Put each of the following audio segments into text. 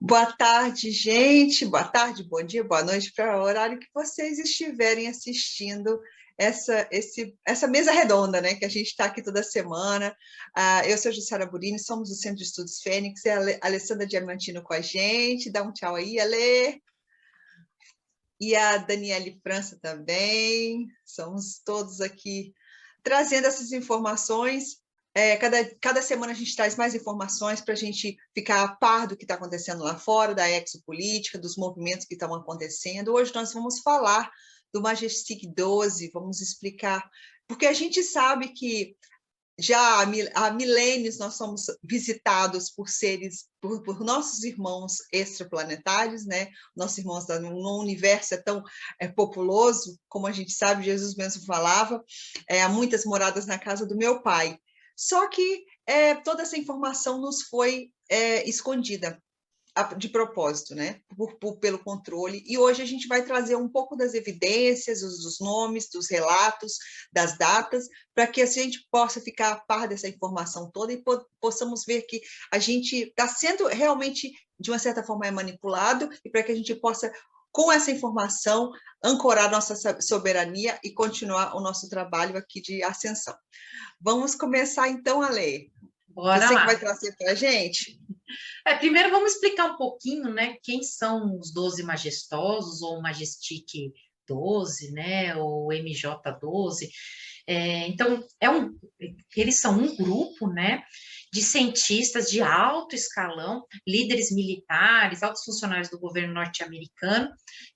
Boa tarde, gente. Boa tarde, bom dia, boa noite, para o horário que vocês estiverem assistindo essa mesa redonda, né? Que a gente está aqui toda semana. Eu sou a Jussara Burini, somos do Centro de Estudos Fênix, e a Alessandra Diamantino com a gente. Dá um tchau aí, Ale. E a Daniele França também. Somos todos aqui trazendo essas informações. Cada semana a gente traz mais informações para a gente ficar a par do que está acontecendo lá fora, da exopolítica, dos movimentos que estão acontecendo. Hoje nós vamos falar do Majestic 12, vamos explicar, porque a gente sabe que já há milênios nós somos visitados por por nossos irmãos extraplanetários, né? Nossos irmãos no universo é tão populoso, como a gente sabe, Jesus mesmo falava, há muitas moradas na casa do meu pai. Só que toda essa informação nos foi escondida de propósito, né? Pelo controle. E hoje a gente vai trazer um pouco das evidências, dos nomes, dos relatos, das datas, para que a gente possa ficar a par dessa informação toda e possamos ver que a gente está sendo realmente, de uma certa forma, manipulado, e para que a gente possa, com essa informação, ancorar nossa soberania e continuar o nosso trabalho aqui de ascensão. Vamos começar então a ler. Bora Você lá. que vai trazer para a gente? Primeiro vamos explicar um pouquinho, né, quem são os 12 majestosos, ou Majestic 12, né, ou MJ12. Então, eles são um grupo, né, de cientistas de alto escalão, líderes militares, altos funcionários do governo norte-americano,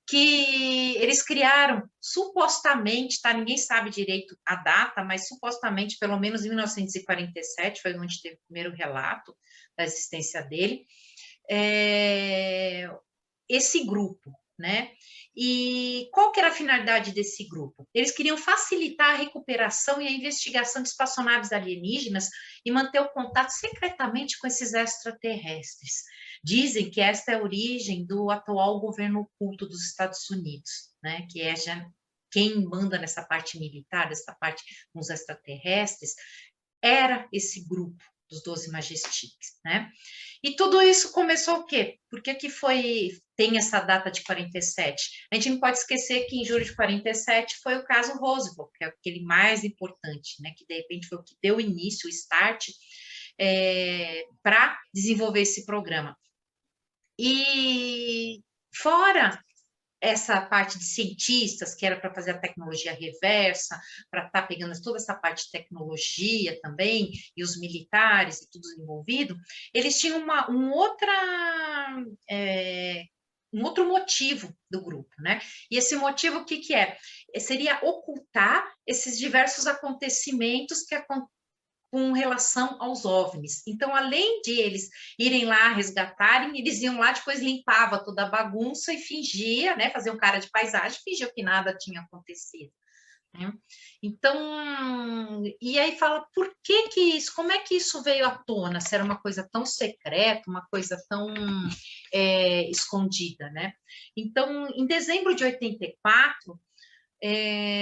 que eles criaram, supostamente, tá? Ninguém sabe direito a data, mas supostamente, pelo menos em 1947, foi onde teve o primeiro relato da existência dele, esse grupo, né? E qual que era a finalidade desse grupo? Eles queriam facilitar a recuperação e a investigação de espaçonaves alienígenas e manter o contato secretamente com esses extraterrestres. Dizem que esta é a origem do atual governo oculto dos Estados Unidos, né? Que é já quem manda nessa parte militar, essa parte com os extraterrestres, era esse grupo dos 12 Majestics, né? E tudo isso começou o quê? Por que tem essa data de 47? A gente não pode esquecer que em julho de 47 foi o caso Roswell, que é aquele mais importante, né? Que de repente foi o que deu início, o start, para desenvolver esse programa. E fora essa parte de cientistas, que era para fazer a tecnologia reversa, para estar pegando toda essa parte de tecnologia também, e os militares e tudo envolvido, eles tinham um outro motivo do grupo, né? E esse motivo, o que é? Seria ocultar esses diversos acontecimentos com relação aos OVNIs. Então, além de eles irem lá resgatarem, eles iam lá, depois limpava toda a bagunça e fingia, né, fazia um cara de paisagem, fingia que nada tinha acontecido. Né? Então, e aí fala, por que isso, como é que isso veio à tona? Se era uma coisa tão secreta, uma coisa tão escondida, né? Então, em dezembro de 84,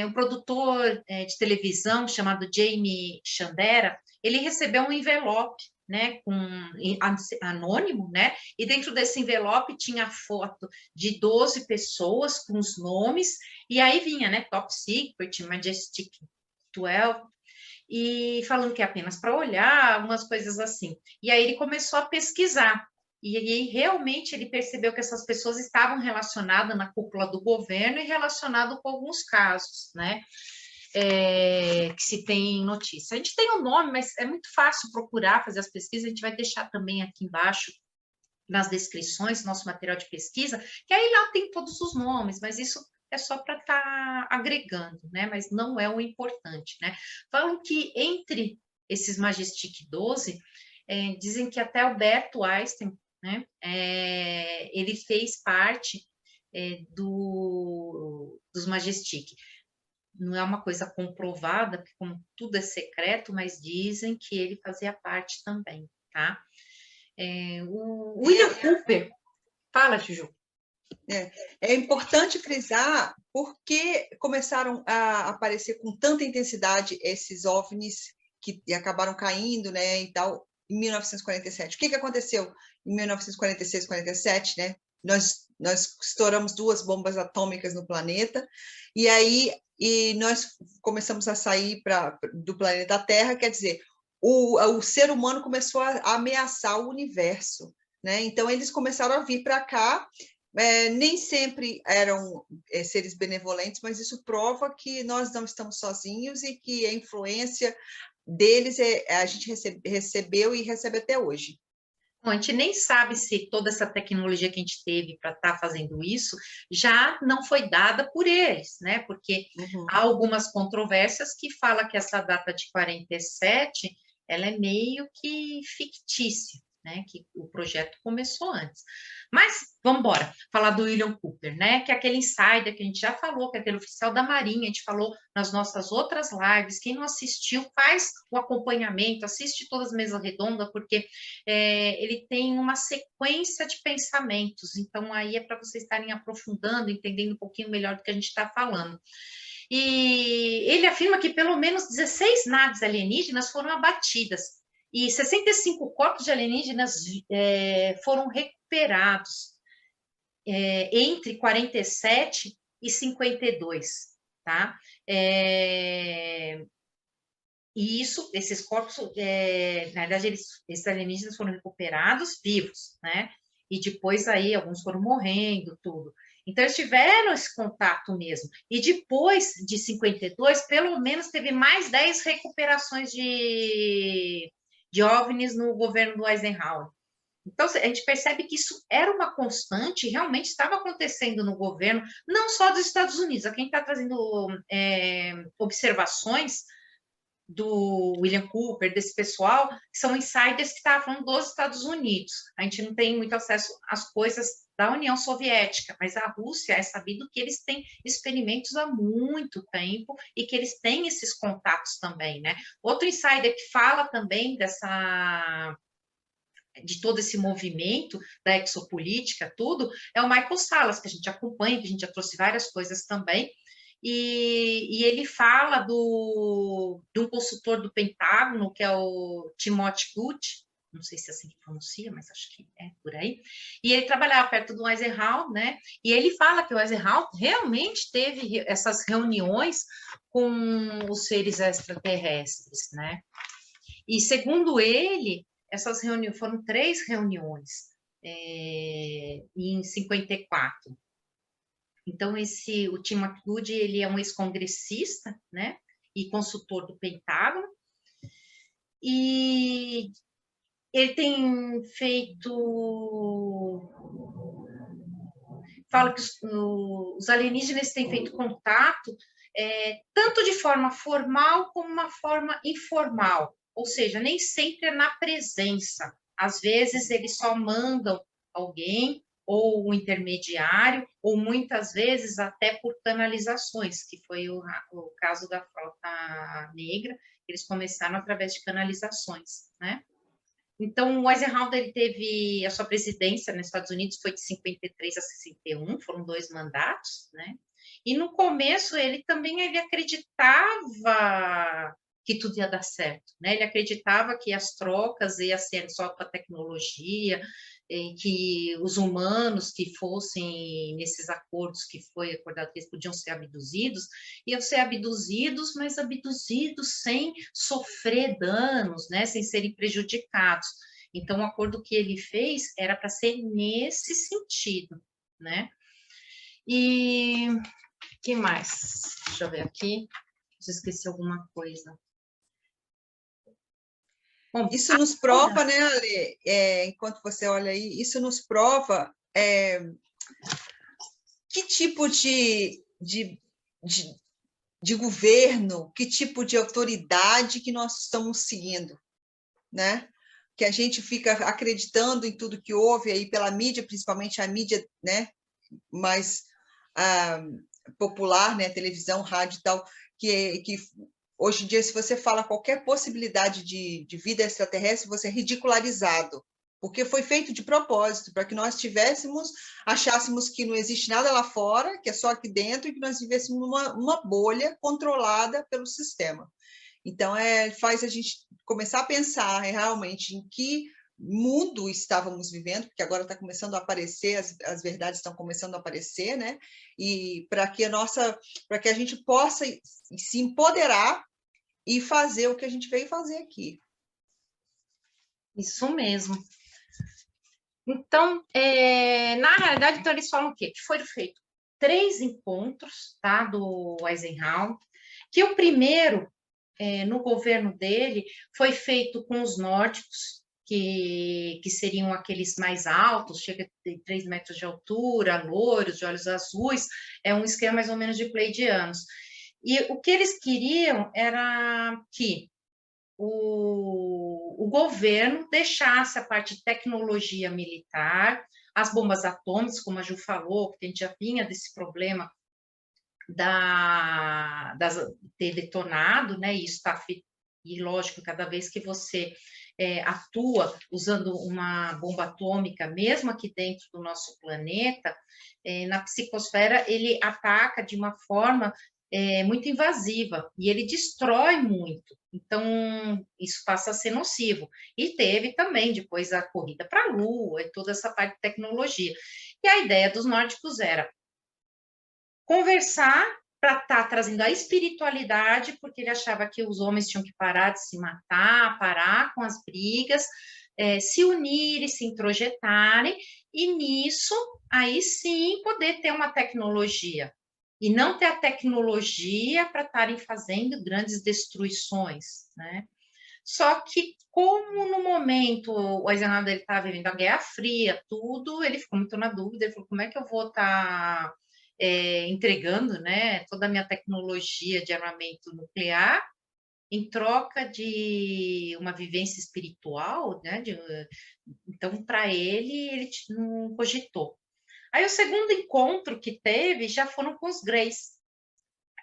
um produtor de televisão chamado Jamie Chandera, ele recebeu um envelope, né, anônimo, né, e dentro desse envelope tinha a foto de 12 pessoas com os nomes, e aí vinha, né, Top Secret, Majestic 12, e falando que é apenas para olhar, umas coisas assim. E aí ele começou a pesquisar, e aí, realmente, ele percebeu que essas pessoas estavam relacionadas na cúpula do governo e relacionado com alguns casos, né? Que se tem notícia. A gente tem um nome, mas é muito fácil procurar, fazer as pesquisas. A gente vai deixar também aqui embaixo, nas descrições, nosso material de pesquisa, que aí lá tem todos os nomes, mas isso é só para estar agregando, né? Mas não é o importante, né? Falam que entre esses Majestic 12, dizem que até Alberto Einstein, né? Ele fez parte dos Majestic. Não é uma coisa comprovada, porque como tudo é secreto, mas dizem que ele fazia parte também, tá? O William Cooper, fala, Juju. É importante frisar porque começaram a aparecer com tanta intensidade esses OVNIs que acabaram caindo, né, e tal, em 1947. O que aconteceu em 1946, 47, né? Nós estouramos 2 bombas atômicas no planeta, e aí nós começamos a sair do planeta Terra, quer dizer, o ser humano começou a ameaçar o universo, né? Então, eles começaram a vir para cá, nem sempre eram seres benevolentes, mas isso prova que nós não estamos sozinhos e que a influência deles a gente recebeu e recebe até hoje. Bom, a gente nem sabe se toda essa tecnologia que a gente teve para estar fazendo isso já não foi dada por eles, né? Porque há algumas controvérsias que falam que essa data de 47 ela é meio que fictícia, né? Que o projeto começou antes. Mas vamos embora, falar do William Cooper, né? Que é aquele insider que a gente já falou, que é aquele oficial da Marinha, a gente falou nas nossas outras lives. Quem não assistiu, faz o acompanhamento, assiste todas as mesas redondas, porque ele tem uma sequência de pensamentos. Então, aí é para vocês estarem aprofundando, entendendo um pouquinho melhor do que a gente está falando. E ele afirma que pelo menos 16 naves alienígenas foram abatidas e 65 corpos de alienígenas foram recuperados entre 47 e 52, tá? E esses corpos, na verdade, esses alienígenas foram recuperados vivos, né? E depois aí alguns foram morrendo, tudo. Então, eles tiveram esse contato mesmo. E depois de 52, pelo menos teve mais 10 recuperações de OVNIs no governo do Eisenhower. Então, a gente percebe que isso era uma constante, realmente estava acontecendo no governo, não só dos Estados Unidos. Aqui a gente está trazendo observações do William Cooper, desse pessoal, que são insiders que estavam dos Estados Unidos. A gente não tem muito acesso às coisas da União Soviética, mas a Rússia é sabido que eles têm experimentos há muito tempo e que eles têm esses contatos também, né? Outro insider que fala também de todo esse movimento da exopolítica, tudo, é o Michael Salas, que a gente acompanha, que a gente já trouxe várias coisas também, e ele fala de um consultor do Pentágono, que é o Timothy Good, não sei se é assim que pronuncia, mas acho que é por aí, e ele trabalhava perto do Eisenhower, né, e ele fala que o Eisenhower realmente teve essas reuniões com os seres extraterrestres, né, e segundo ele, essas reuniões foram 3 reuniões em 54. Então, o Timothy Good, ele é um ex-congressista, né, e consultor do Pentágono, e ele tem feito... Fala que os alienígenas têm feito contato tanto de forma formal como uma forma informal, ou seja, nem sempre é na presença. Às vezes, eles só mandam alguém ou o intermediário, ou muitas vezes até por canalizações, que foi o caso da Frota Negra, eles começaram através de canalizações, né? Então, o Eisenhower ele teve a sua presidência nos Estados Unidos foi de 53 a 61, foram 2 mandatos, né? E no começo ele acreditava que tudo ia dar certo, né? Ele acreditava que as trocas iam ser só com a tecnologia, que os humanos que fossem nesses acordos que foi acordado que eles podiam ser abduzidos, iam ser abduzidos, mas abduzidos sem sofrer danos, né? Sem serem prejudicados. Então, o acordo que ele fez era para ser nesse sentido, né? E que mais? Deixa eu ver aqui, se eu esqueci alguma coisa. Bom, isso nos prova, né, Ale, enquanto você olha aí, isso nos prova que tipo de governo, que tipo de autoridade que nós estamos seguindo, né? Que a gente fica acreditando em tudo que houve aí pela mídia, principalmente a mídia, né, mais popular, né, televisão, rádio e tal, que hoje em dia, se você fala qualquer possibilidade de vida extraterrestre, você é ridicularizado, porque foi feito de propósito, para que nós achássemos que não existe nada lá fora, que é só aqui dentro, e que nós vivêssemos numa bolha controlada pelo sistema. Então, faz a gente começar a pensar realmente em que mundo estávamos vivendo, porque agora está começando a aparecer, as verdades estão começando a aparecer, né? E para que a gente possa se empoderar e fazer o que a gente veio fazer aqui. Isso mesmo. Então, na realidade, então, eles falam o quê? Que foram feitos 3 encontros, tá, do Eisenhower, que o primeiro, no governo dele, foi feito com os nórdicos, que seriam aqueles mais altos, chega a 3 metros de altura, loiros, de olhos azuis, é um esquema mais ou menos de pleiadianos. E o que eles queriam era que o governo deixasse a parte de tecnologia militar, as bombas atômicas, como a Ju falou, que a gente já vinha desse problema ter detonado, né? E isso está, e lógico, cada vez que você atua usando uma bomba atômica, mesmo aqui dentro do nosso planeta, na psicosfera ele ataca de uma forma muito invasiva e ele destrói muito. Então, isso passa a ser nocivo. E teve também depois a corrida para a Lua e toda essa parte de tecnologia. E a ideia dos nórdicos era conversar para estar trazendo a espiritualidade, porque ele achava que os homens tinham que parar de se matar, parar com as brigas, se unirem, se introjetarem, e nisso, aí sim, poder ter uma tecnologia. E não ter a tecnologia para estarem fazendo grandes destruições, né? Só que, como no momento o Eisenhower estava vivendo a Guerra Fria, tudo, ele ficou muito na dúvida, ele falou, como é que eu vou estar entregando, né, toda a minha tecnologia de armamento nuclear em troca de uma vivência espiritual, né? Então, para ele não cogitou. Aí, o segundo encontro que teve já foram com os Greys.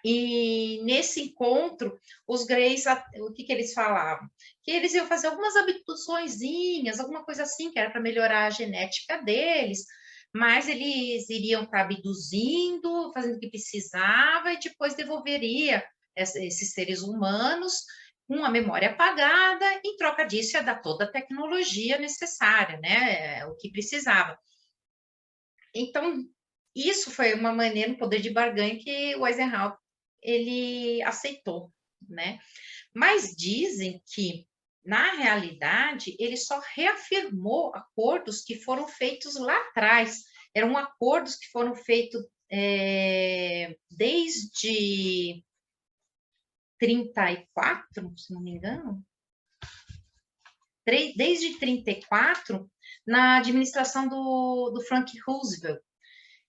E nesse encontro, os Greys, o que eles falavam? Que eles iam fazer algumas abduçõezinhas, alguma coisa assim, que era para melhorar a genética deles, mas eles iriam estar abduzindo, fazendo o que precisava, e depois devolveria esses seres humanos com a memória apagada, em troca disso ia dar toda a tecnologia necessária, né? O que precisava. Então, isso foi uma maneira, um poder de barganha que o Eisenhower ele aceitou, né? Mas dizem que, na realidade, ele só reafirmou acordos que foram feitos lá atrás. Eram acordos que foram feitos desde 34, se não me engano, desde 34, na administração do Frank Roosevelt.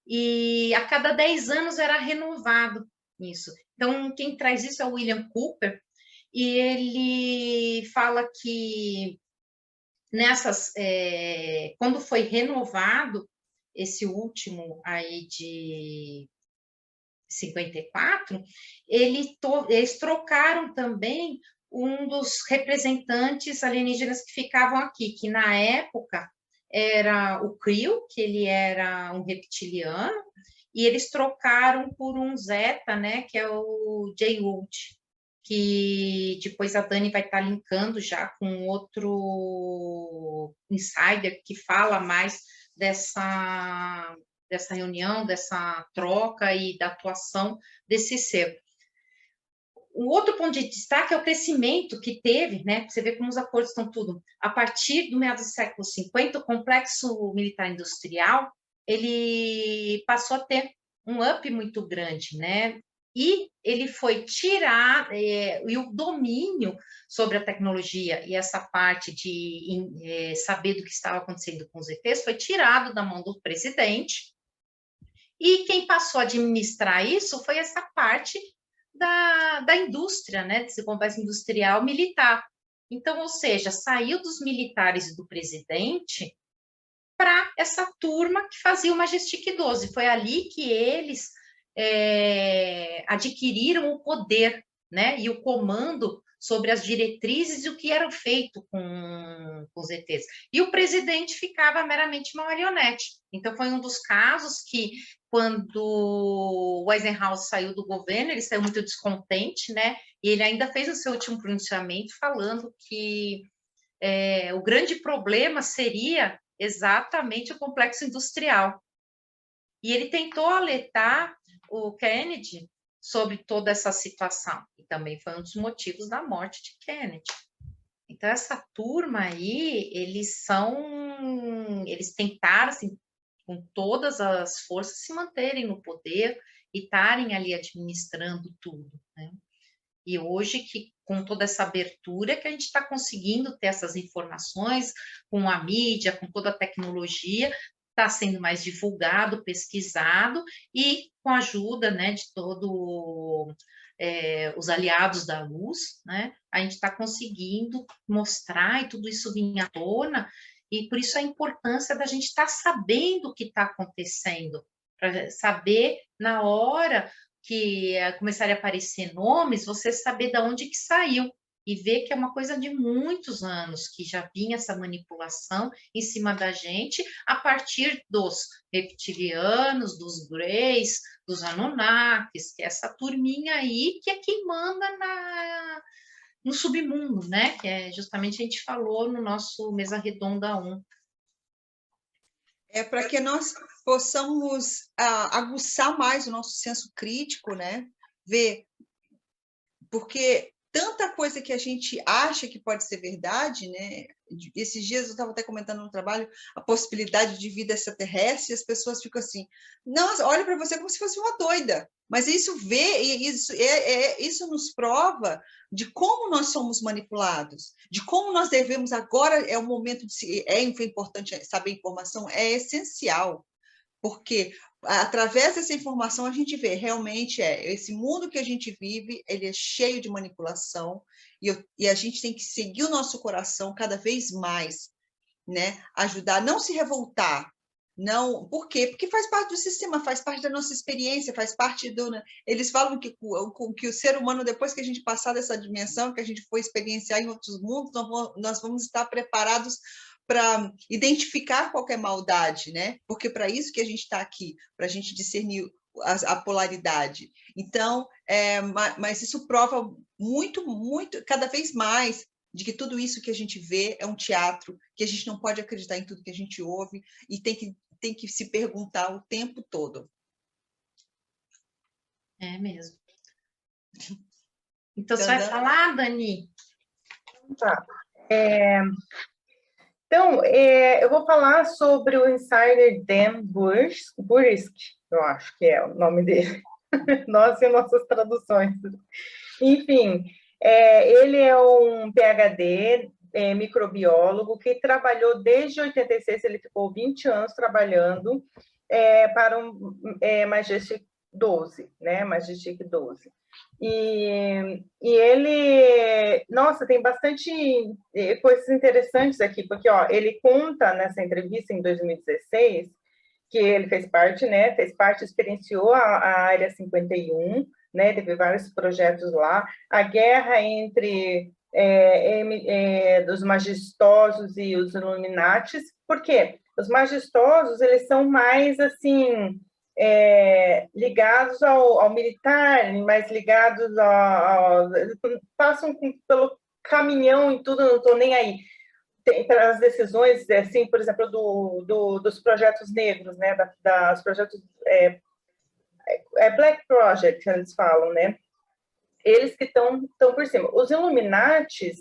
E a cada 10 anos era renovado isso. Então, quem traz isso é o William Cooper, e ele fala que quando foi renovado esse último aí de 54, eles trocaram também um dos representantes alienígenas que ficavam aqui, que na época era o Creel, que ele era um reptiliano, e eles trocaram por um Zeta, né, que é o Jay Wood, que depois a Dani vai estar linkando já com outro insider que fala mais dessa reunião, dessa troca e da atuação desse ser. O outro ponto de destaque é o crescimento que teve, né? Você vê como os acordos estão tudo. A partir do meados do século 50, o complexo militar industrial ele passou a ter um up muito grande, né? E ele foi tirar, e o domínio sobre a tecnologia e essa parte de saber do que estava acontecendo com os ETs foi tirado da mão do presidente. E quem passou a administrar isso foi essa parte da indústria, né, desse complexo industrial militar. Então, ou seja, saiu dos militares e do presidente para essa turma que fazia o Majestic 12. Foi ali que eles adquiriram o poder, né, e o comando sobre as diretrizes e o que era feito com os ETs. E o presidente ficava meramente uma marionete. Então, foi um dos casos que, quando o Eisenhower saiu do governo, ele saiu muito descontente, né? E ele ainda fez o seu último pronunciamento falando que o grande problema seria exatamente o complexo industrial. E ele tentou alertar o Kennedy sobre toda essa situação, e também foi um dos motivos da morte de Kennedy. Então, essa turma aí, eles tentaram, assim, com todas as forças, se manterem no poder e estarem ali administrando tudo, né? E hoje, com toda essa abertura, que a gente está conseguindo ter essas informações com a mídia, com toda a tecnologia, está sendo mais divulgado, pesquisado, e com a ajuda, né, de todos os aliados da luz, né, a gente está conseguindo mostrar e tudo isso vir à tona, e por isso a importância da gente estar sabendo o que está acontecendo, para saber na hora que começarem a aparecer nomes, você saber de onde que saiu e ver que é uma coisa de muitos anos que já vinha essa manipulação em cima da gente a partir dos reptilianos, dos Greys, dos Anunnakis, que é essa turminha aí que é quem manda no submundo, né? Que é justamente a gente falou no nosso Mesa Redonda 1. É para que nós possamos aguçar mais o nosso senso crítico, né? Ver, porque tanta coisa que a gente acha que pode ser verdade, né? Esses dias eu estava até comentando no trabalho a possibilidade de vida extraterrestre, e as pessoas ficam assim, nossa, olha para você como se fosse uma doida. Mas isso nos prova de como nós somos manipulados, de como nós devemos agora é o momento é importante saber informação, é essencial, porque através dessa informação a gente vê realmente esse mundo que a gente vive, ele é cheio de manipulação, e a gente tem que seguir o nosso coração cada vez mais, né? Ajudar, não se revoltar, não, por quê? Porque faz parte do sistema, faz parte da nossa experiência, faz parte do... Eles falam que o ser humano, depois que a gente passar dessa dimensão, que a gente for experienciar em outros mundos, nós vamos estar preparados para identificar qualquer maldade, né? Porque para isso que a gente está aqui, para a gente discernir a polaridade. Então, mas isso prova muito, muito, cada vez mais, de que tudo isso que a gente vê é um teatro, que a gente não pode acreditar em tudo que a gente ouve e tem que se perguntar o tempo todo. É mesmo. Então, você vai falar, Dani? Tá. Então, eu vou falar sobre o insider Dan Bursk, eu acho que é o nome dele. Nós e nossas traduções. Enfim, ele é um PhD, microbiólogo, que trabalhou desde 86, ele ficou 20 anos trabalhando para um Majestic 12, né? Majestic 12. E ele, nossa, tem bastante coisas interessantes aqui, porque ele conta nessa entrevista em 2016 que ele fez parte, experienciou a Área 51, né, teve vários projetos lá, a guerra entre dos majestosos e os Illuminatis. Por quê? Os majestosos, eles são mais, assim, ligados ao militar, mais ligados passam pelo caminhão e tudo, não estou nem aí. Para as decisões, assim, por exemplo, dos projetos negros, né, dos projetos Black Project, eles falam, né? Eles que estão por cima. Os Illuminatis,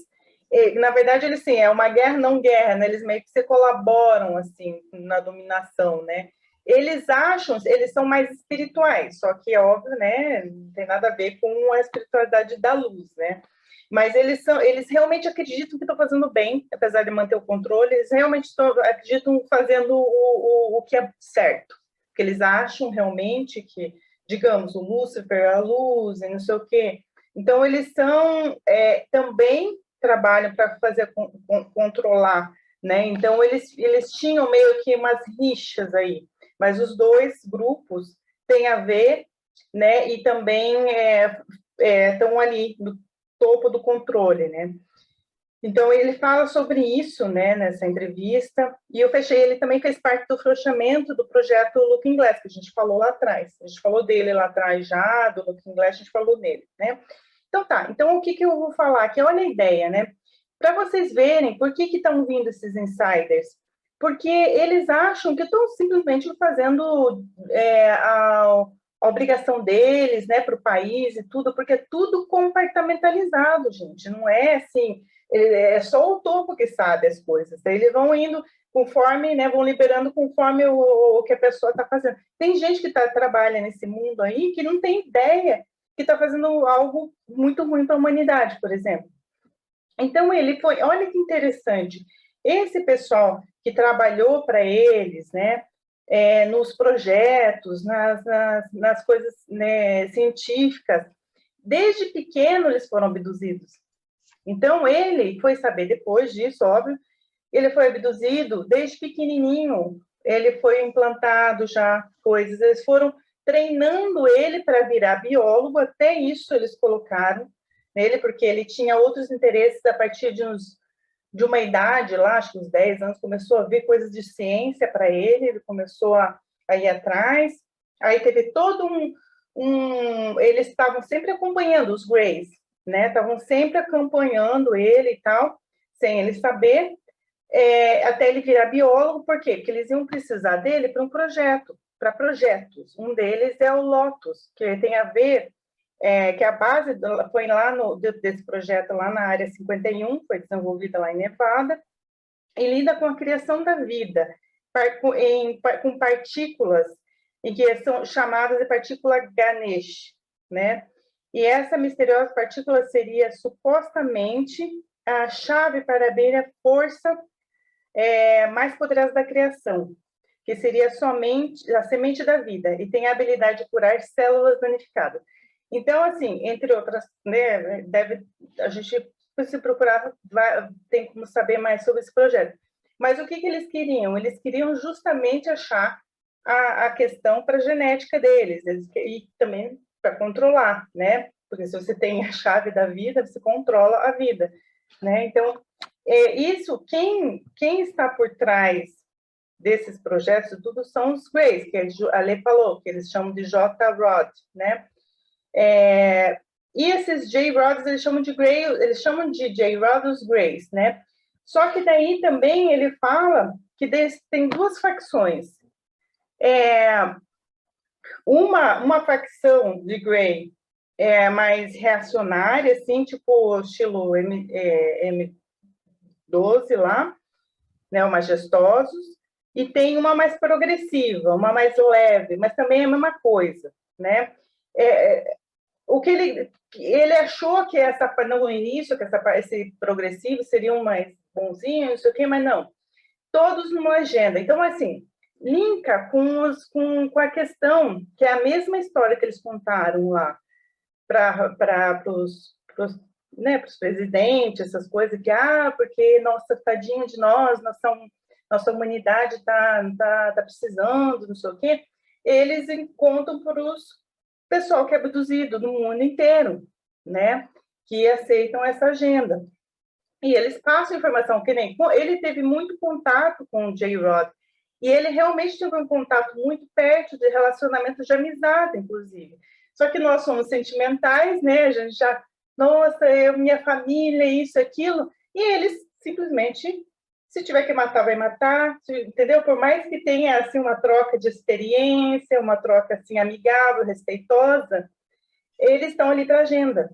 na verdade, eles, sim, é uma guerra não guerra, né? Eles meio que se colaboram, assim, na dominação, né? Eles acham, eles são mais espirituais, só que, óbvio, né, não tem nada a ver com a espiritualidade da luz, né? Mas eles realmente acreditam que estão fazendo bem, apesar de manter o controle, eles realmente acreditam fazendo o que é certo. Porque eles acham realmente que, digamos, o Lúcifer, a luz, e não sei o quê. Então, eles também trabalham para fazer controlar, né? Então, eles tinham meio que umas rixas aí, mas os dois grupos têm a ver, né? E também estão ali no topo do controle, né? Então, ele fala sobre isso, né, nessa entrevista, e ele também fez parte do fechamento do projeto Looking Glass, que a gente falou lá atrás. A gente falou dele lá atrás já, do Looking Glass, a gente falou dele, né? Então tá, então o que que eu vou falar aqui? Olha a ideia, né? Para vocês verem por que estão vindo esses insiders. Porque eles acham que estão simplesmente fazendo a obrigação deles, né, para o país e tudo, porque é tudo compartimentalizado, gente. Não é assim, é só o topo que sabe as coisas. Eles vão indo conforme, né, vão liberando conforme o que a pessoa está fazendo. Tem gente que trabalha nesse mundo aí que não tem ideia que está fazendo algo muito ruim para a humanidade, por exemplo. Então, ele foi, olha que interessante, esse pessoal que trabalhou para eles, né, nos projetos, nas coisas, né, científicas, desde pequeno eles foram abduzidos. Então, ele foi saber depois disso, óbvio, ele foi abduzido desde pequenininho, ele foi implantado já coisas, eles foram treinando ele para virar biólogo, até isso eles colocaram nele, porque ele tinha outros interesses a partir de uma idade lá, acho que uns 10 anos, começou a ver coisas de ciência para ele começou a ir atrás, aí teve todo eles estavam sempre acompanhando os Greys, né, estavam sempre acompanhando ele e tal, sem ele saber, até ele virar biólogo, por quê? Porque eles iam precisar dele para um projeto, para projetos. Um deles é o Lotus, que tem a ver, que a base foi lá desse projeto, lá na Área 51, foi desenvolvida lá em Nevada, e lida com a criação da vida, com partículas, em que são chamadas de partícula Ganesh, né? E essa misteriosa partícula seria supostamente a chave para abrir a força mais poderosa da criação, que seria somente a semente da vida, e tem a habilidade de curar células danificadas. Então, assim, entre outras, né, a gente, se procurar, tem como saber mais sobre esse projeto. Mas o que eles queriam? Eles queriam justamente achar a questão para a genética deles, e também para controlar, né? Porque se você tem a chave da vida, você controla a vida, né? Então, isso, quem está por trás desses projetos, tudo são os Greys, que a Lê falou, que eles chamam de J-Rod, né? E esses J-Rods, eles chamam de Grey, eles chamam de J-Rod os Greys, né? Só que daí também ele fala que tem duas facções. Uma facção de Grey mais reacionária, assim, tipo estilo M12 lá, né, o Majestosos, e tem uma mais progressiva, uma mais leve, mas também é a mesma coisa, né? O que ele achou que no início, que esse progressivo seria um mais bonzinho, não sei o quê, mas não. Todos numa agenda. Então, assim, linka com a questão, que é a mesma história que eles contaram lá para os presidentes, essas coisas, que, porque, nossa, tadinho de nós, nossa humanidade está precisando, não sei o quê, eles contam para os pessoal que é abduzido no mundo inteiro, né, que aceitam essa agenda. E eles passam informação, que nem ele teve muito contato com o J-Rod, e ele realmente teve um contato muito perto de relacionamento de amizade, inclusive. Só que nós somos sentimentais, né? A gente já, nossa, minha família, isso, aquilo, e eles simplesmente, se tiver que matar, vai matar, entendeu? Por mais que tenha assim uma troca de experiência, uma troca assim amigável, respeitosa, eles estão ali para a agenda,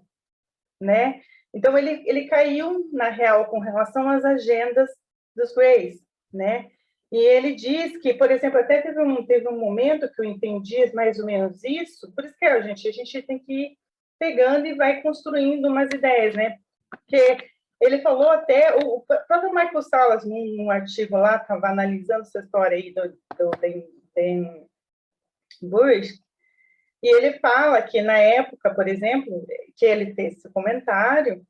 né? Então ele caiu na real com relação às agendas dos Greys, né? E ele diz que, por exemplo, até teve um momento que eu entendi mais ou menos isso, por isso que a gente tem que ir pegando e vai construindo umas ideias, né? Porque ele falou até, o próprio Michael Salas, num artigo lá, estava analisando essa história aí do Dan Bush, e ele fala que na época, por exemplo, que ele fez esse comentário,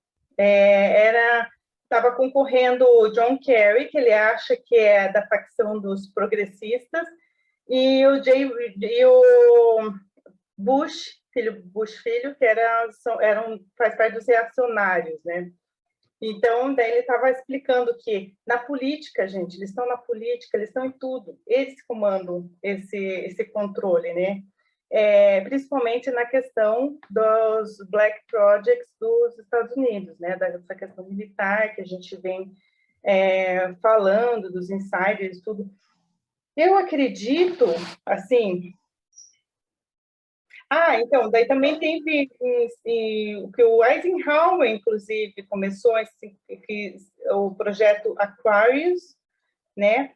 estava concorrendo o John Kerry, que ele acha que é da facção dos progressistas, e o Bush filho, que faz parte dos reacionários, né? Então, daí ele estava explicando que na política, gente, eles estão na política, eles estão em tudo, eles comandam esse controle, né? principalmente na questão dos Black Projects dos Estados Unidos, né, dessa questão militar que a gente vem falando, dos insiders, tudo. Eu acredito, assim... então, daí também teve o que o Eisenhower, inclusive, começou o projeto Aquarius, né,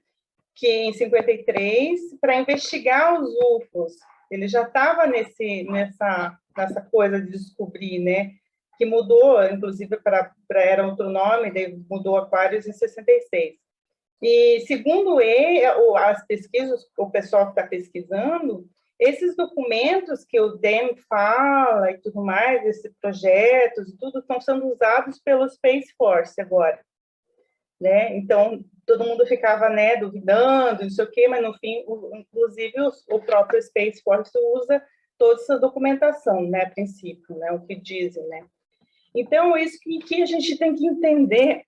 que em 53, para investigar os UFOs. Ele já estava nessa coisa de descobrir, né, que mudou, inclusive, era outro nome, daí mudou Aquarius em 66. E, segundo ele, as pesquisas, o pessoal que está pesquisando, esses documentos que o DEM fala e tudo mais, esses projetos, tudo estão sendo usados pelo Space Force agora, né? Então, todo mundo ficava, né, duvidando, não sei o quê, mas no fim, inclusive, o próprio Space Force usa toda essa documentação, né, a princípio, né, o que dizem, né? Então, isso que a gente tem que entender,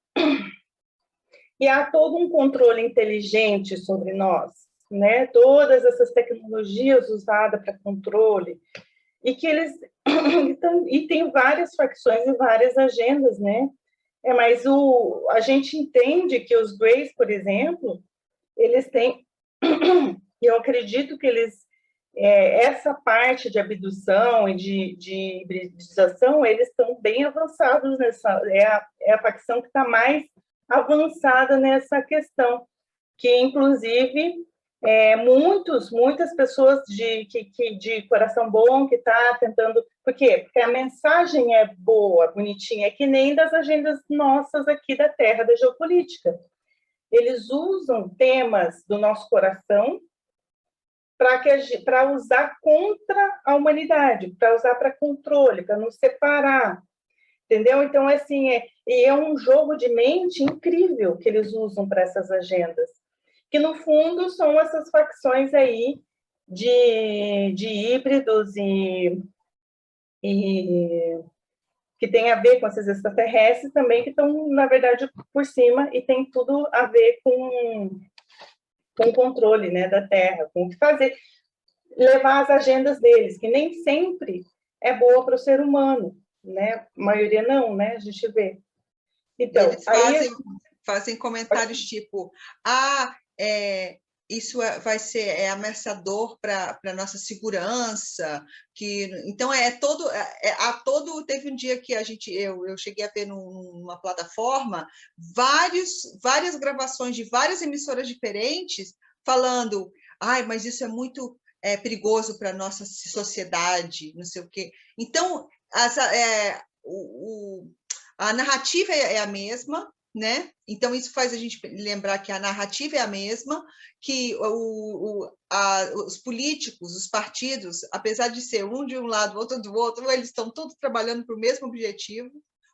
e há todo um controle inteligente sobre nós, né? Todas essas tecnologias usadas para controle, e que eles e tem várias facções e várias agendas, né? Mas a gente entende que os Greys, por exemplo, eles têm, eu acredito que eles, essa parte de abdução e de hibridização, eles estão bem avançados nessa, é a facção que está mais avançada nessa questão, que inclusive muitas pessoas de coração bom que está tentando... Por quê? Porque a mensagem é boa, bonitinha, é que nem das agendas nossas aqui da Terra, da geopolítica. Eles usam temas do nosso coração para usar contra a humanidade, para usar para controle, para nos separar, entendeu? Então, assim, é um jogo de mente incrível que eles usam para essas agendas, que no fundo são essas facções aí de híbridos e que tem a ver com esses extraterrestres também, que estão, na verdade, por cima, e tem tudo a ver com o controle, né, da Terra, com o que fazer, levar as agendas deles, que nem sempre é boa para o ser humano, né? A maioria não, né? A gente vê. Então, eles fazem comentários tipo, isso vai ser ameaçador para a nossa segurança, então teve um dia que eu cheguei a ver numa plataforma várias gravações de várias emissoras diferentes falando, mas isso é muito perigoso para a nossa sociedade, não sei o quê. Então, a narrativa é a mesma, né? Então, isso faz a gente lembrar que a narrativa é a mesma, que os políticos, os partidos, apesar de ser um de um lado, outro do outro, eles estão todos trabalhando para o mesmo objetivo,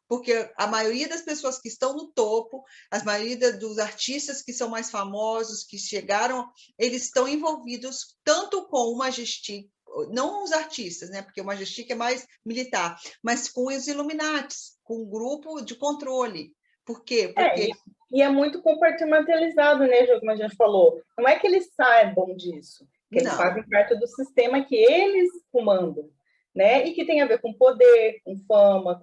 porque a maioria das pessoas que estão no topo, a maioria dos artistas que são mais famosos, que chegaram, eles estão envolvidos tanto com o Majestic, não os artistas, né? Porque o Majestic é mais militar, mas com os Illuminatis, com um grupo de controle. Por quê? Porque... e é muito compartimentalizado, né, como a gente falou. Não é que eles saibam disso, que eles fazem parte do sistema que eles comandam, né? E que tem a ver com poder, com fama,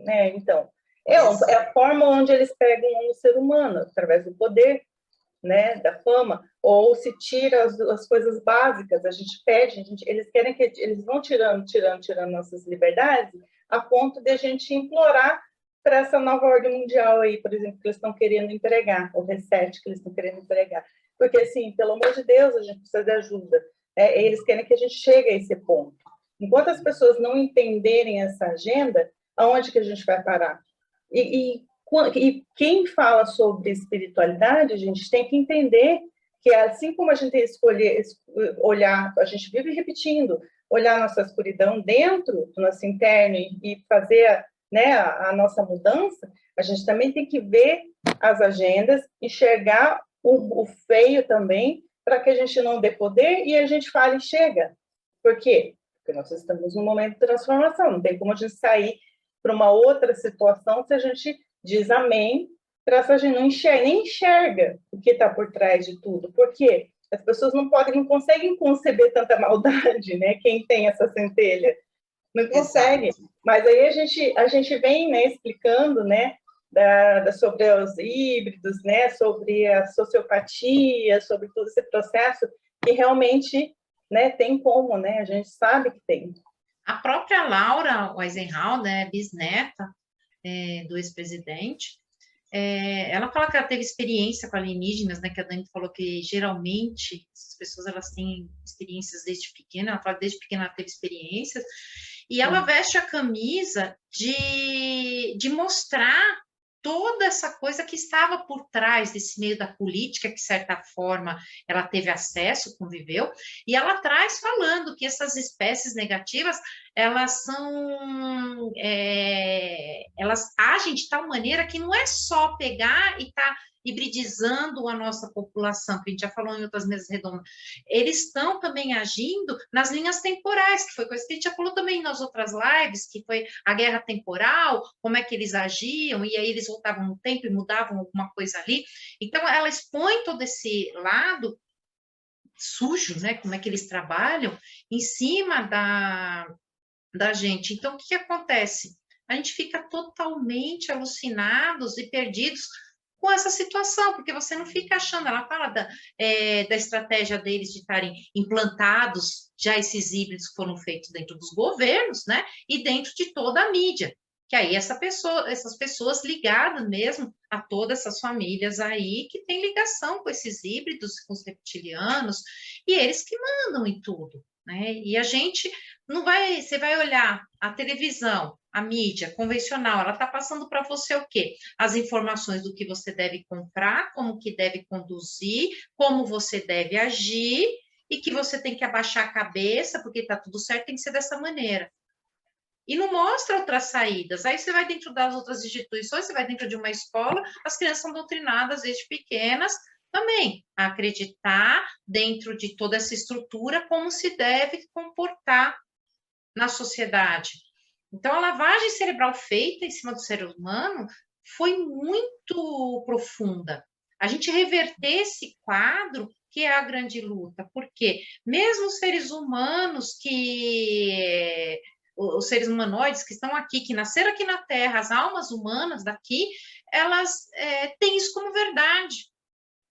né? Então, é a forma onde eles pegam o ser humano, através do poder, né, da fama, ou se tira as coisas básicas, a gente pede, eles querem que eles vão tirando nossas liberdades, a ponto de a gente implorar para essa nova ordem mundial aí, por exemplo, que eles estão querendo empregar, o reset que eles estão querendo empregar. Porque, assim, pelo amor de Deus, a gente precisa de ajuda. Eles querem que a gente chegue a esse ponto. Enquanto as pessoas não entenderem essa agenda, aonde que a gente vai parar? E quem fala sobre espiritualidade, a gente tem que entender que, assim como a gente tem que escolher olhar, a gente vive repetindo, olhar a nossa escuridão dentro do nosso interno e fazer, né, a nossa mudança, a gente também tem que ver as agendas, enxergar o feio também, para que a gente não dê poder e a gente fale, chega. Por quê? Porque nós estamos num momento de transformação, não tem como a gente sair para uma outra situação se a gente diz amém, para essa gente não nem enxerga o que está por trás de tudo. Por quê? As pessoas não conseguem conceber tanta maldade, né? Quem tem essa centelha não consegue. Exato. Mas aí a gente vem, né, explicando, né, sobre os híbridos, né, sobre a sociopatia, sobre todo esse processo que realmente, né, tem como, né? A gente sabe que tem. A própria Laura Eisenhower, né, bisneta do ex-presidente, ela fala que ela teve experiência com alienígenas, né, que a Dani falou que geralmente essas pessoas elas têm experiências desde pequena, ela fala que desde pequena ela teve experiências, e ela veste a camisa de mostrar toda essa coisa que estava por trás desse meio da política, que de certa forma ela teve acesso, conviveu, e ela traz falando que essas espécies negativas, elas são, elas agem de tal maneira que não é só pegar e estar hibridizando a nossa população, que a gente já falou em outras mesas redondas, eles estão também agindo nas linhas temporais, que foi coisa que a gente já falou também nas outras lives, que foi a guerra temporal, como é que eles agiam, e aí eles voltavam no tempo e mudavam alguma coisa ali. Então, ela expõe todo esse lado sujo, né, como é que eles trabalham, em cima da gente. Então, o que acontece? A gente fica totalmente alucinados e perdidos com essa situação, porque você não fica achando, ela fala da estratégia deles de estarem implantados, já esses híbridos que foram feitos dentro dos governos, né, e dentro de toda a mídia, que aí essas pessoas ligadas mesmo a todas essas famílias aí, que tem ligação com esses híbridos, com os reptilianos, e eles que mandam em tudo, né, e a gente não vai, você vai olhar a televisão, a mídia convencional, ela está passando para você o quê? As informações do que você deve comprar, como que deve conduzir, como você deve agir, e que você tem que abaixar a cabeça, porque está tudo certo, tem que ser dessa maneira. E não mostra outras saídas. Aí você vai dentro das outras instituições, você vai dentro de uma escola, as crianças são doutrinadas desde pequenas também a acreditar dentro de toda essa estrutura como se deve comportar na sociedade. Então, a lavagem cerebral feita em cima do ser humano foi muito profunda. A gente reverter esse quadro que é a grande luta, porque mesmo os seres humanos os seres humanoides que estão aqui, que nasceram aqui na Terra, as almas humanas daqui, elas têm isso como verdade.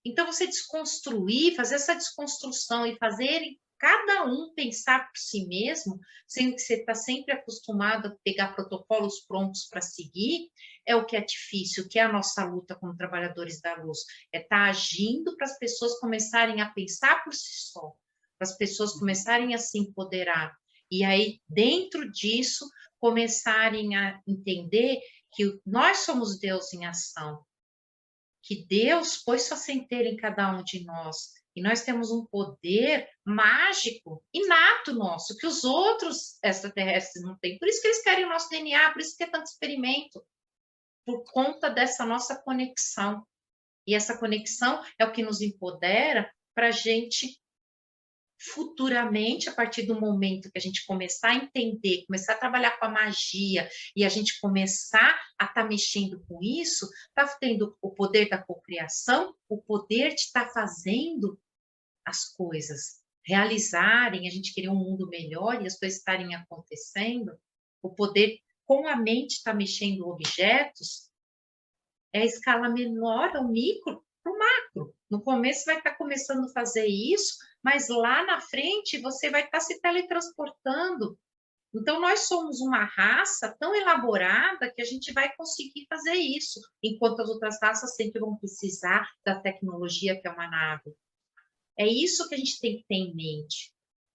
Então, você desconstruir, fazer essa desconstrução e fazer cada um pensar por si mesmo, sendo que você está sempre acostumado a pegar protocolos prontos para seguir, é o que é difícil, que é a nossa luta como trabalhadores da luz, é estar agindo para as pessoas começarem a pensar por si só, para as pessoas começarem a se empoderar, e aí, dentro disso, começarem a entender que nós somos Deus em ação, que Deus pôs sua centelha em cada um de nós, e nós temos um poder mágico, inato nosso, que os outros extraterrestres não têm. Por isso que eles querem o nosso DNA, por isso que é tanto experimento, por conta dessa nossa conexão. E essa conexão é o que nos empodera para a gente futuramente, a partir do momento que a gente começar a entender, começar a trabalhar com a magia e a gente começar a estar mexendo com isso, está tendo o poder da cocriação, o poder de estar fazendo as coisas realizarem, a gente querer um mundo melhor e as coisas estarem acontecendo, o poder com a mente estar mexendo objetos, é a escala menor, ao micro, para o macro. No começo vai estar começando a fazer isso, mas lá na frente você vai estar se teletransportando. Então, nós somos uma raça tão elaborada que a gente vai conseguir fazer isso, enquanto as outras raças sempre vão precisar da tecnologia que é uma nave. É isso que a gente tem que ter em mente.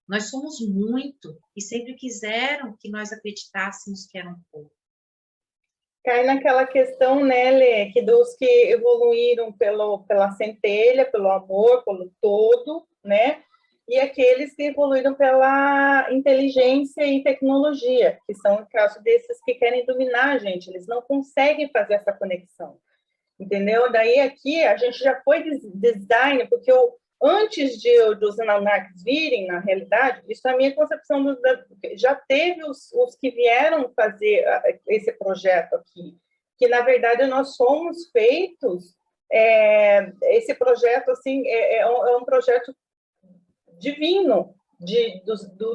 Nós somos muito e sempre quiseram que nós acreditássemos que era um pouco. Cai naquela questão, né, Lê, que dos que evoluíram pela centelha, pelo amor, pelo todo, né, e aqueles que evoluíram pela inteligência e tecnologia, que são o caso desses que querem dominar a gente, eles não conseguem fazer essa conexão, entendeu? Daí aqui a gente já foi design, porque antes dos Anunnakis virem, na realidade, isso é a minha concepção, já teve os que vieram fazer esse projeto aqui, que, na verdade, nós somos feitos, esse projeto, assim, é um projeto divino,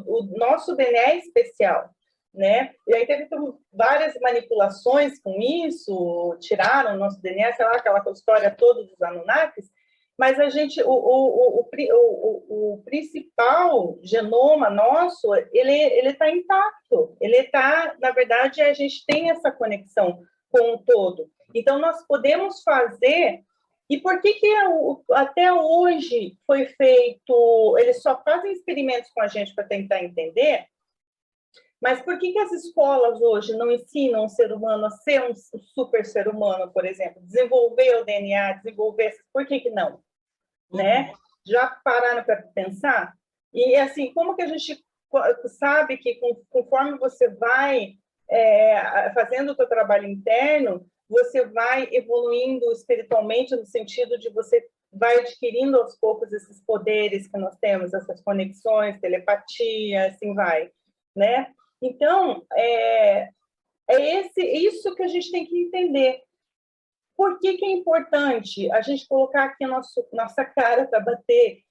o nosso DNA especial, né? E aí teve várias manipulações com isso, tiraram o nosso DNA, sei lá, aquela história toda dos Anunnakis, mas a gente, o principal genoma nosso, ele está intacto, ele está, na verdade, a gente tem essa conexão com o todo. Então, nós podemos fazer. E por que até hoje foi feito, eles só fazem experimentos com a gente para tentar entender, mas por que as escolas hoje não ensinam o ser humano a ser um super ser humano, por exemplo, desenvolver o DNA, desenvolver, por que não? Né? Já pararam para pensar? E assim, como que a gente sabe que conforme você vai fazendo o seu trabalho interno, você vai evoluindo espiritualmente no sentido de você vai adquirindo aos poucos esses poderes que nós temos, essas conexões, telepatia, assim vai, né? Então, isso que a gente tem que entender. Por que é importante a gente colocar aqui nossa cara para bater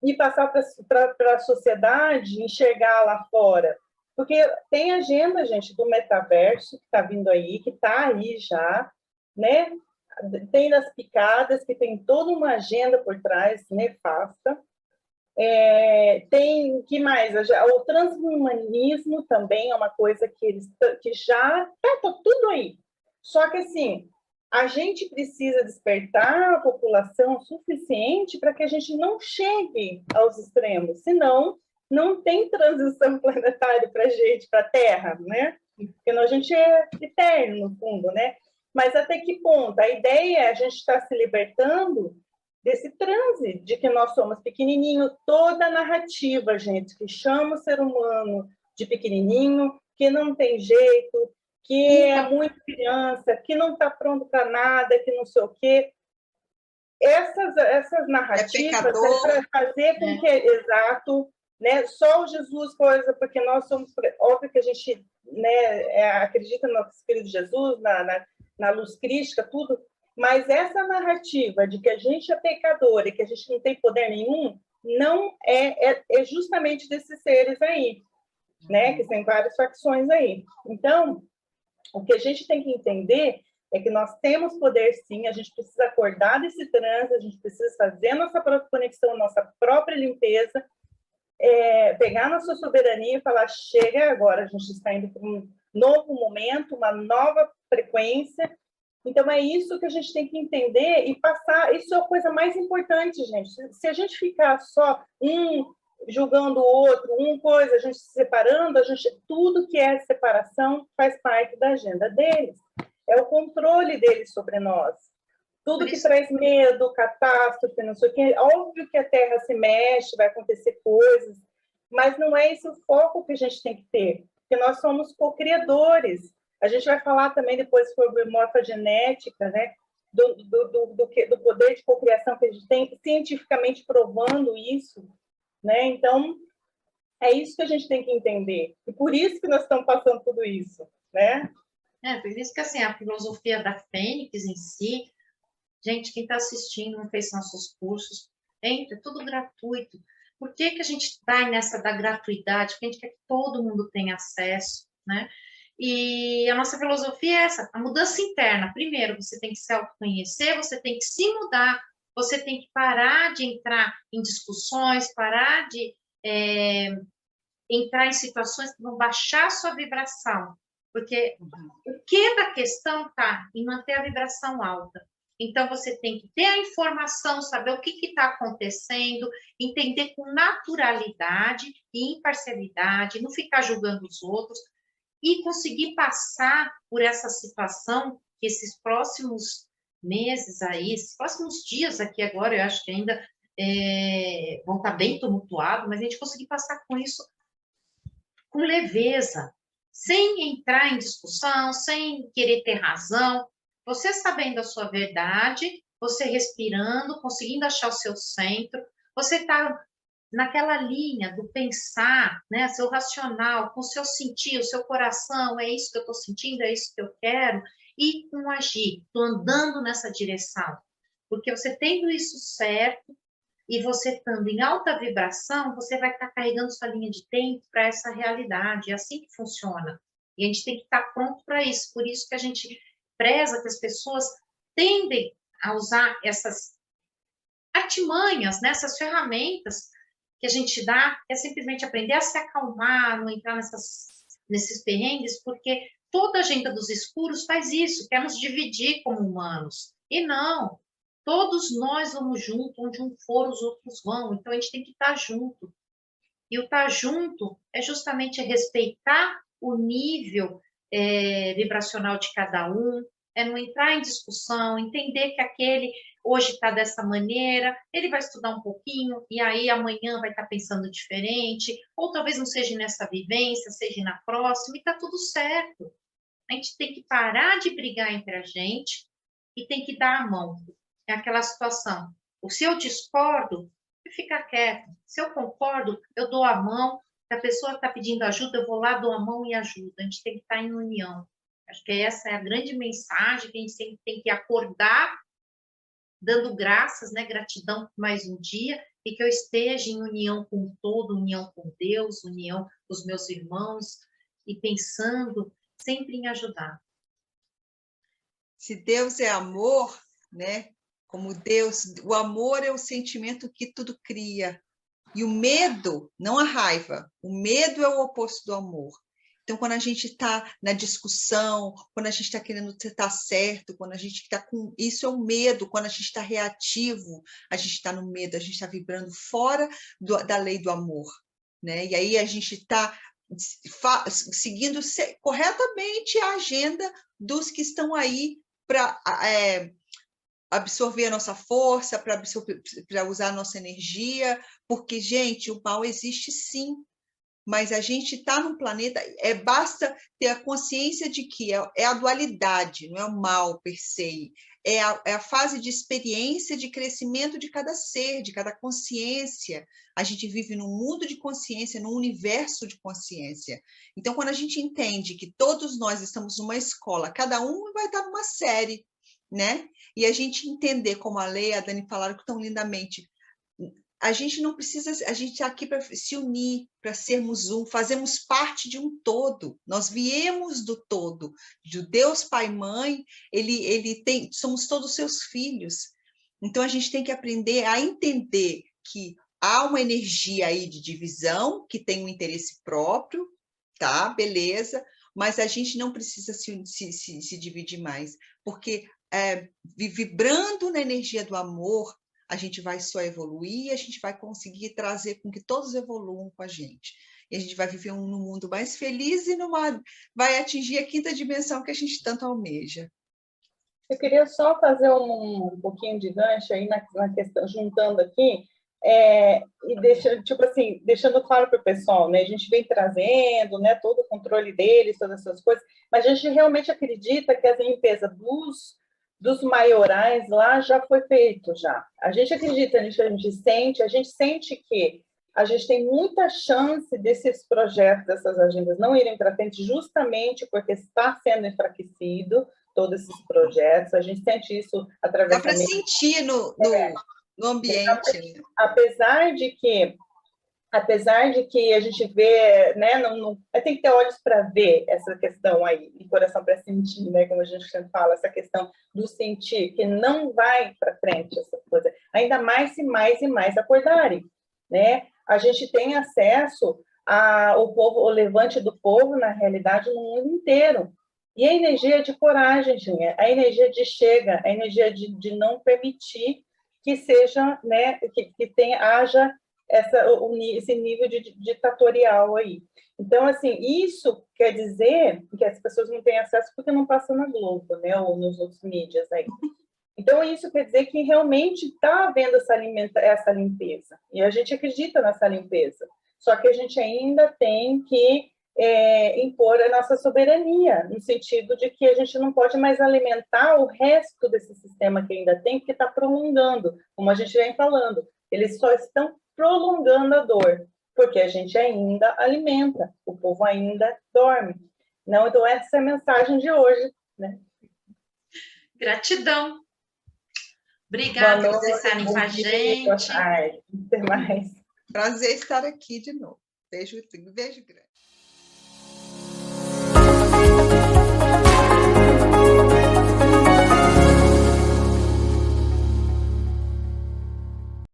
e passar para a sociedade enxergar lá fora? Porque tem agenda, gente, do metaverso que está vindo aí, que está aí já, né? Tem das picadas, que tem toda uma agenda por trás, nefasta. Tem, que mais? O transhumanismo também é uma coisa que já está tudo aí. Só que, assim, a gente precisa despertar a população o suficiente para que a gente não chegue aos extremos, senão não tem transição planetária para a gente, para a Terra, né? Porque a gente é eterno, no fundo, né? Mas até que ponto? A ideia é a gente estar se libertando desse transe de que nós somos pequenininho, toda a narrativa, gente, que chama o ser humano de pequenininho, que não tem jeito, que é muito criança, que não está pronto para nada, que não sei o quê. Essas narrativas é para fazer com que, exato, né? Só o Jesus, coisa, porque nós somos, óbvio que a gente, né, acredita no nosso querido Jesus, na luz crística, tudo, mas essa narrativa de que a gente é pecador e que a gente não tem poder nenhum, não é justamente desses seres aí, né? Que tem várias facções aí. Então, o que a gente tem que entender é que nós temos poder, sim, a gente precisa acordar desse transe, a gente precisa fazer a nossa própria conexão, a nossa própria limpeza, pegar nossa soberania e falar, chega agora, a gente está indo para um novo momento, uma nova frequência. Então, é isso que a gente tem que entender e passar. Isso é a coisa mais importante, gente. Se a gente ficar só julgando o outro, coisa, a gente se separando, tudo que é separação faz parte da agenda deles. É o controle deles sobre nós. Tudo que traz medo, catástrofe, não sei o quê. Óbvio que a Terra se mexe, vai acontecer coisas, mas não é esse o foco que a gente tem que ter, porque nós somos co-criadores. A gente vai falar também depois sobre morfogenética, né? Do poder de cocriação que a gente tem, cientificamente provando isso, né? Então, é isso que a gente tem que entender. E por isso que nós estamos passando tudo isso, né? Por isso que, assim, a filosofia da Fênix em si, gente, quem está assistindo, não fez nossos cursos, entra, é tudo gratuito. Por que a gente vai nessa da gratuidade? Porque a gente quer que todo mundo tenha acesso, né? E a nossa filosofia é essa, a mudança interna. Primeiro, você tem que se autoconhecer, você tem que se mudar, você tem que parar de entrar em discussões, parar de entrar em situações que vão baixar a sua vibração. Porque o que da questão está em manter a vibração alta. Então, você tem que ter a informação, saber o que está acontecendo, entender com naturalidade e imparcialidade, não ficar julgando os outros, e conseguir passar por essa situação, que esses próximos meses aí, esses próximos dias aqui agora, eu acho que ainda vão estar bem tumultuados, mas a gente conseguir passar com isso com leveza, sem entrar em discussão, sem querer ter razão, você sabendo a sua verdade, você respirando, conseguindo achar o seu centro, você está naquela linha do pensar, né, seu racional, com o seu sentir, o seu coração, é isso que eu estou sentindo, é isso que eu quero, e com agir, estou andando nessa direção. Porque você tendo isso certo, E você estando em alta vibração, você vai estar carregando sua linha de tempo para essa realidade. É assim que funciona. E a gente tem que estar pronto para isso. Por isso que a gente preza que as pessoas tendem a usar essas artimanhas, né, essas ferramentas que a gente dá, é simplesmente aprender a se acalmar, não entrar nesses perrengues, porque toda a agenda dos escuros faz isso, quer nos dividir como humanos. E não, todos nós vamos junto, onde um for, os outros vão. Então, a gente tem que estar junto. E o estar junto é justamente respeitar o nível vibracional de cada um, é não entrar em discussão, entender que aquele hoje está dessa maneira, ele vai estudar um pouquinho, e aí amanhã vai estar pensando diferente, ou talvez não seja nessa vivência, seja na próxima, e está tudo certo. A gente tem que parar de brigar entre a gente e tem que dar a mão. É aquela situação. Se eu discordo, eu fico quieto. Se eu concordo, eu dou a mão. Se a pessoa está pedindo ajuda, eu vou lá, dou a mão e ajudo. A gente tem que estar em união. Acho que essa é a grande mensagem que a gente tem que acordar dando graças, né? Gratidão por mais um dia e que eu esteja em união com o todo, união com Deus, união com os meus irmãos e pensando sempre em ajudar. Se Deus é amor, né? Como Deus, o amor é o sentimento que tudo cria. E o medo, não a raiva, o medo é o oposto do amor. Então, quando a gente está na discussão, quando a gente está querendo estar certo, quando a gente está com... Isso é o medo, quando a gente está reativo, a gente está no medo, a gente está vibrando fora da lei do amor. Né? E aí a gente está seguindo corretamente a agenda dos que estão aí para absorver a nossa força, para usar a nossa energia, porque, gente, o mal existe sim, mas a gente está num planeta, basta ter a consciência de que é a dualidade, não é o mal per se, é a fase de experiência, de crescimento de cada ser, de cada consciência. A gente vive num mundo de consciência, num universo de consciência. Então, quando a gente entende que todos nós estamos numa escola, cada um vai estar numa série, né? E a gente entender, como a Lê e a Dani falaram tão lindamente, a gente não precisa, a gente está aqui para se unir, para sermos um, fazemos parte de um todo, nós viemos do todo, de Deus Pai e Mãe, somos todos seus filhos. Então a gente tem que aprender a entender que há uma energia aí de divisão, que tem um interesse próprio, tá? Beleza, mas a gente não precisa se dividir mais, porque vibrando na energia do amor, a gente vai só evoluir, a gente vai conseguir trazer com que todos evoluam com a gente. E a gente vai viver num mundo mais feliz e vai atingir a quinta dimensão que a gente tanto almeja. Eu queria só fazer um pouquinho de gancho aí na questão, juntando aqui, e deixando claro para o pessoal, né? A gente vem trazendo, né, todo o controle deles, todas essas coisas, mas a gente realmente acredita que a limpeza dos maiorais lá já foi feito já. A gente acredita nisso, a gente sente que a gente tem muita chance desses projetos, dessas agendas não irem para frente justamente porque está sendo enfraquecido todos esses projetos. A gente sente isso através Dá para sentir no ambiente. Apesar de que a gente vê, né, tem que ter olhos para ver essa questão aí, e coração para sentir, né, como a gente sempre fala, essa questão do sentir, que não vai para frente essa coisa, ainda mais e mais acordarem, né? A gente tem acesso ao povo, o levante do povo, na realidade, no mundo inteiro. E a energia de coragem, gente, a energia de chega, a energia de não permitir que seja, né, que haja esse nível de ditatorial aí. Então, assim, isso quer dizer que as pessoas não têm acesso porque não passa na Globo, né, ou nos outros mídias aí. Então, isso quer dizer que realmente está havendo essa limpeza. E a gente acredita nessa limpeza. Só que a gente ainda tem que impor a nossa soberania, no sentido de que a gente não pode mais alimentar o resto desse sistema que ainda tem, que está prolongando, como a gente vem falando. Eles só estão prolongando a dor, porque a gente ainda alimenta, o povo ainda dorme. Não, então essa é a mensagem de hoje, né? Gratidão. Obrigada por Boa vocês estarem com a noite, boa gente. tarde. Até mais. Prazer estar aqui de novo. Beijo grande.